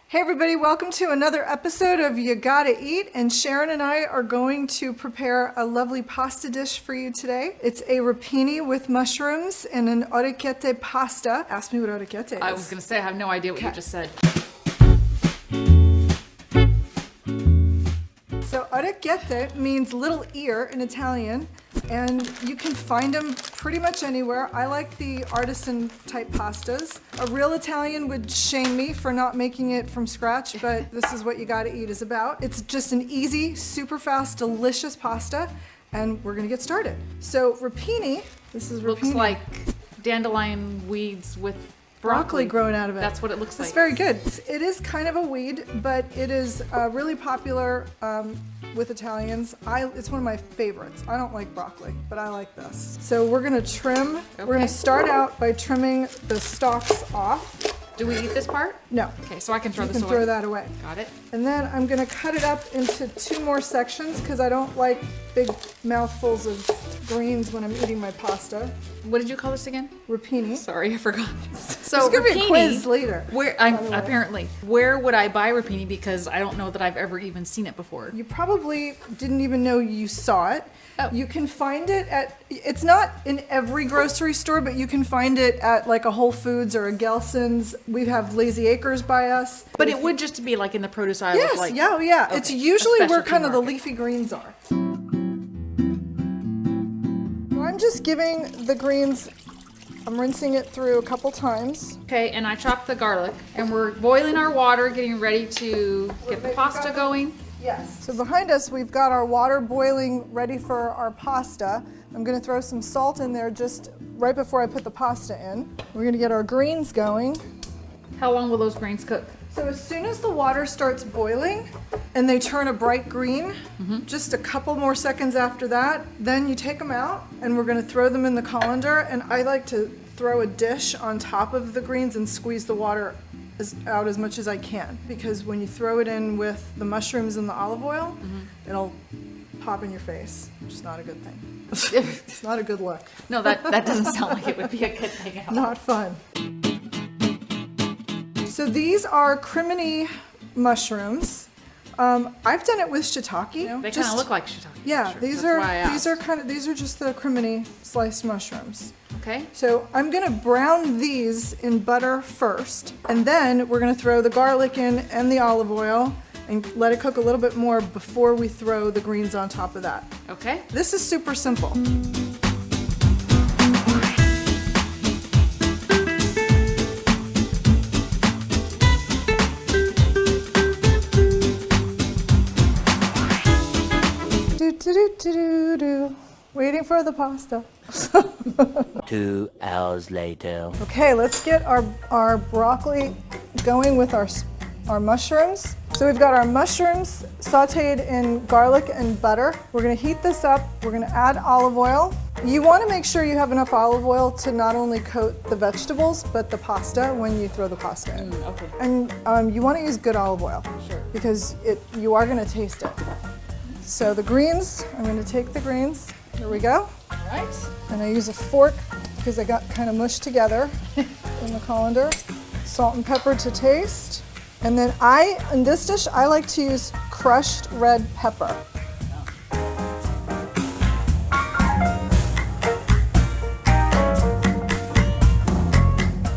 Hey everybody, welcome to another episode of You Gotta Eat, and Sharon and I are going to prepare a lovely pasta dish for you today. It's a rapini with mushrooms and an orecchiette pasta. Ask me what orecchiette is. I was gonna say, I have no idea what you just said. So orecchiette means little ear in Italian, and you can find them pretty much anywhere. I like the artisan type pastas. A real Italian would shame me for not making it from scratch, but this is what You Gotta Eat is about. It's just an easy, super fast, delicious pasta, and we're gonna get started. So rapini, this is rapini. Looks like dandelion weeds with broccoli growing out of it. That's what it looks like. It's very good. It is kind of a weed, but it is really popular with Italians. It's one of my favorites. I don't like broccoli, but I like this. So we're gonna trim. Okay. We're gonna start out by trimming the stalks off. Do we eat this part? No. Okay, so I can throw this away. You can throw that away. Got it. And then I'm gonna cut it up into 2 more sections because I don't like big mouthfuls of greens when I'm eating my pasta. What did you call this again? Rapini. Sorry, I forgot. So there's gonna be a quiz later. Where would I buy rapini? Because I don't know that I've ever even seen it before. You probably didn't even know you saw it. Oh. You can find it it's not in every grocery store, but you can find it at like a Whole Foods or a Gelson's. We have Lazy Acres by us. But it would just be like in the produce aisle. Yes, like, yeah. Okay, it's usually where kind of the market. leafy greens are. I'm just giving the greens, I'm rinsing it through a couple times. Okay, and I chopped the garlic, and we're boiling our water, getting ready to get the pasta going. Yes. So behind us, we've got our water boiling, ready for our pasta. I'm gonna throw some salt in there just right before I put the pasta in. We're gonna get our greens going. How long will those grains cook? So as soon as the water starts boiling and they turn a bright green, just a couple more seconds after that, then you take them out and we're gonna throw them in the colander. And I like to throw a dish on top of the greens and squeeze the water out as much as I can, because when you throw it in with the mushrooms and the olive oil, it'll pop in your face, which is not a good thing. It's not a good look. No, that doesn't sound like it would be a good thing at all. Not fun. So these are crimini mushrooms. I've done it with shiitake. They kind of look like shiitake. Yeah, sure. these are just the crimini sliced mushrooms. Okay. So I'm gonna brown these in butter first, and then we're gonna throw the garlic in and the olive oil and let it cook a little bit more before we throw the greens on top of that. Okay. This is super simple. Waiting for the pasta. 2 hours later. Okay, let's get our broccoli going with our mushrooms. So we've got our mushrooms sauteed in garlic and butter. We're gonna heat this up. We're gonna add olive oil. You wanna make sure you have enough olive oil to not only coat the vegetables, but the pasta when you throw the pasta in. Okay. And you wanna use good olive oil. Sure. Because you are gonna taste it. So the greens, I'm gonna take the greens. Here we go. All right. And I use a fork because they got kind of mushed together in the colander. Salt and pepper to taste. And then in this dish, I like to use crushed red pepper.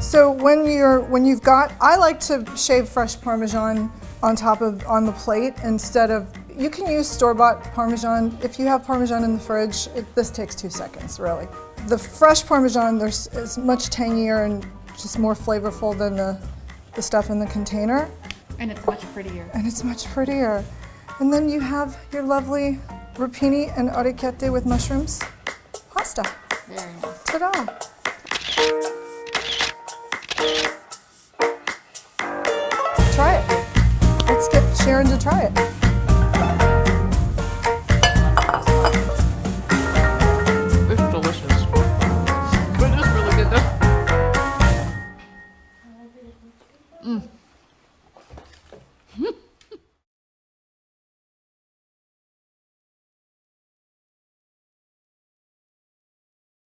So I like to shave fresh Parmesan on the plate instead of, you can use store-bought Parmesan. If you have Parmesan in the fridge, this takes 2 seconds, really. The fresh Parmesan, is much tangier and just more flavorful than the stuff in the container. And it's much prettier. And then you have your lovely rapini and orecchiette with mushrooms pasta. Very nice. Ta-da! Try it. Let's get Sharon to try it.